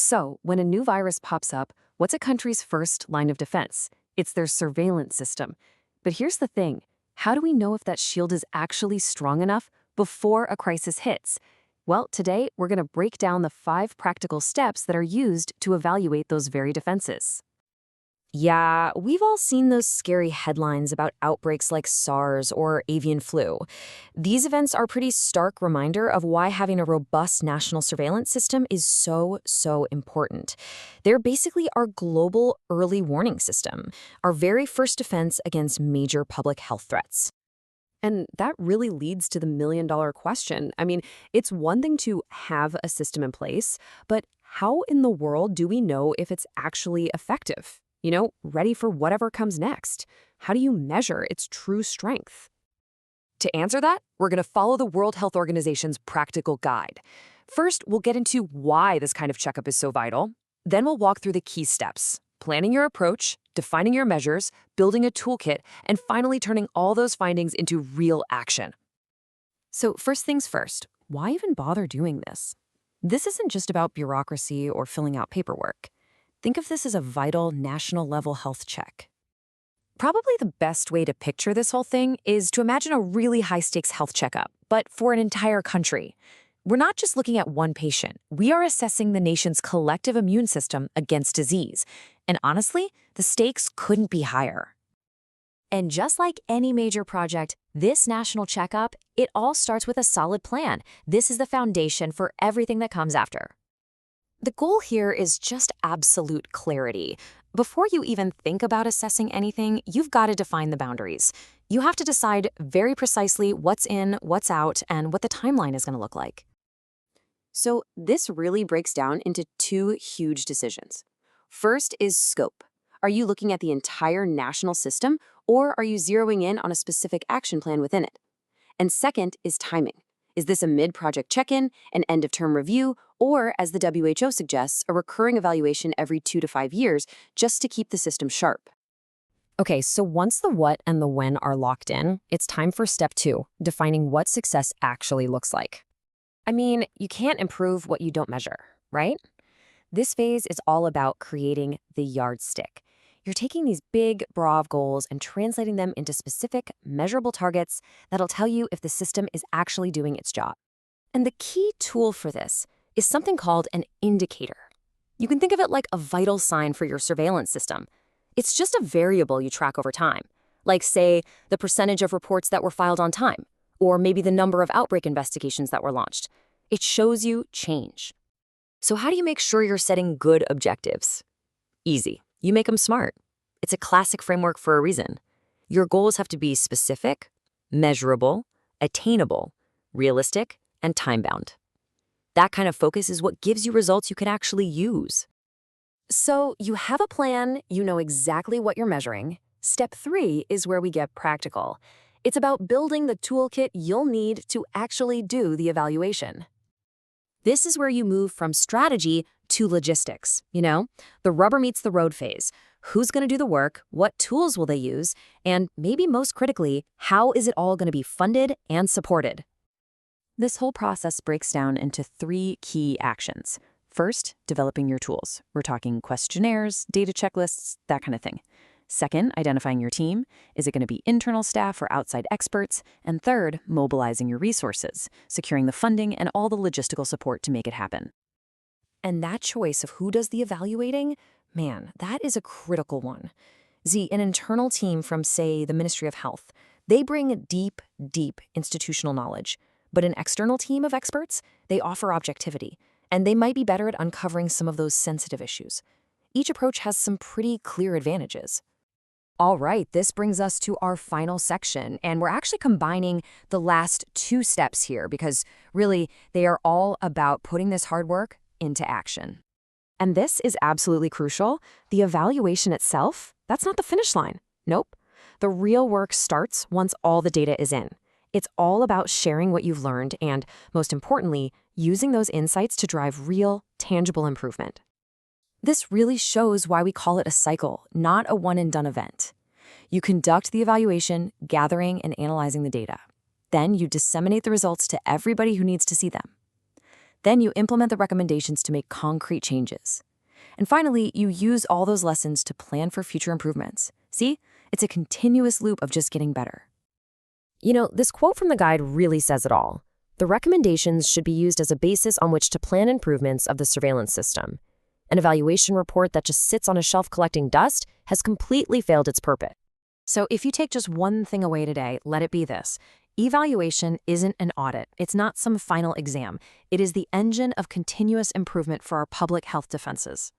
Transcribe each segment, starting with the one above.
So, when a new virus pops up, what's a country's first line of defense? It's their surveillance system. But here's the thing, how do we know if that shield is actually strong enough before a crisis hits? Well, today we're going to break down the 5 practical steps that are used to evaluate those very defenses. Yeah, we've all seen those scary headlines about outbreaks like SARS or avian flu. These events are a pretty stark reminder of why having a robust national surveillance system is so important. They're basically our global early warning system, our very first defense against major public health threats. And that really leads to the million-dollar question. It's one thing to have a system in place, but how in the world do we know if it's actually effective? Ready for whatever comes next? How do you measure its true strength? To answer that, we're going to follow the World Health Organization's practical guide. First, we'll get into why this kind of checkup is so vital. Then we'll walk through the key steps, planning your approach, defining your measures, building a toolkit, and finally turning all those findings into real action. So first things first, why even bother doing this? This isn't just about bureaucracy or filling out paperwork. Think of this as a vital national-level health check. Probably the best way to picture this whole thing is to imagine a really high-stakes health checkup, but for an entire country. We're not just looking at one patient. We are assessing the nation's collective immune system against disease. And honestly, the stakes couldn't be higher. And just like any major project, this national checkup, it all starts with a solid plan. This is the foundation for everything that comes after. The goal here is just absolute clarity. Before you even think about assessing anything, you've got to define the boundaries. You have to decide very precisely what's in, what's out, and what the timeline is going to look like. So this really breaks down into 2 huge decisions. First is scope. Are you looking at the entire national system, or are you zeroing in on a specific action plan within it? And second is timing. Is this a mid-project check-in, an end-of-term review, or, as the WHO suggests, a recurring evaluation every 2 to 5 years just to keep the system sharp? Okay, so once the what and the when are locked in, it's time for step 2, defining what success actually looks like. You can't improve what you don't measure, right? This phase is all about creating the yardstick. You're taking these big, broad goals and translating them into specific, measurable targets that'll tell you if the system is actually doing its job. And the key tool for this is something called an indicator. You can think of it like a vital sign for your surveillance system. It's just a variable you track over time, like, say, the percentage of reports that were filed on time, or maybe the number of outbreak investigations that were launched. It shows you change. So how do you make sure you're setting good objectives? Easy. You make them SMART. It's a classic framework for a reason. Your goals have to be specific, measurable, attainable, realistic, and time-bound. That kind of focus is what gives you results you can actually use. So you have a plan, you know exactly what you're measuring. Step 3 is where we get practical. It's about building the toolkit you'll need to actually do the evaluation. This is where you move from strategy to logistics, the rubber meets the road phase. Who's going to do the work? What tools will they use? And maybe most critically, how is it all going to be funded and supported? This whole process breaks down into 3 key actions. First, developing your tools. We're talking questionnaires, data checklists, that kind of thing. Second, identifying your team. Is it going to be internal staff or outside experts? And third, mobilizing your resources, securing the funding and all the logistical support to make it happen. And that choice of who does the evaluating, man, that is a critical one. An internal team from, say, the Ministry of Health, they bring deep institutional knowledge. But an external team of experts, they offer objectivity, and they might be better at uncovering some of those sensitive issues. Each approach has some pretty clear advantages. All right, this brings us to our final section, and we're actually combining the last 2 steps here because really they are all about putting this hard work into action. And this is absolutely crucial. The evaluation itself, that's not the finish line. Nope. The real work starts once all the data is in. It's all about sharing what you've learned and, most importantly, using those insights to drive real, tangible improvement. This really shows why we call it a cycle, not a one-and-done event. You conduct the evaluation, gathering and analyzing the data. Then you disseminate the results to everybody who needs to see them. Then you implement the recommendations to make concrete changes. And finally, you use all those lessons to plan for future improvements. See? It's a continuous loop of just getting better. You know, this quote from the guide really says it all. The recommendations should be used as a basis on which to plan improvements of the surveillance system. An evaluation report that just sits on a shelf collecting dust has completely failed its purpose. So if you take just one thing away today, let it be this. Evaluation isn't an audit. It's not some final exam. It is the engine of continuous improvement for our public health defenses.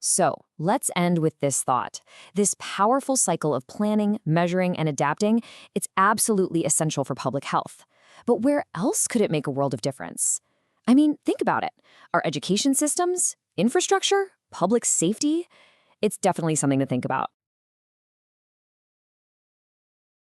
So, let's end with this thought. This powerful cycle of planning, measuring, and adapting, it's absolutely essential for public health. But where else could it make a world of difference? I mean, think about it. Our education systems, infrastructure, public safety, it's definitely something to think about.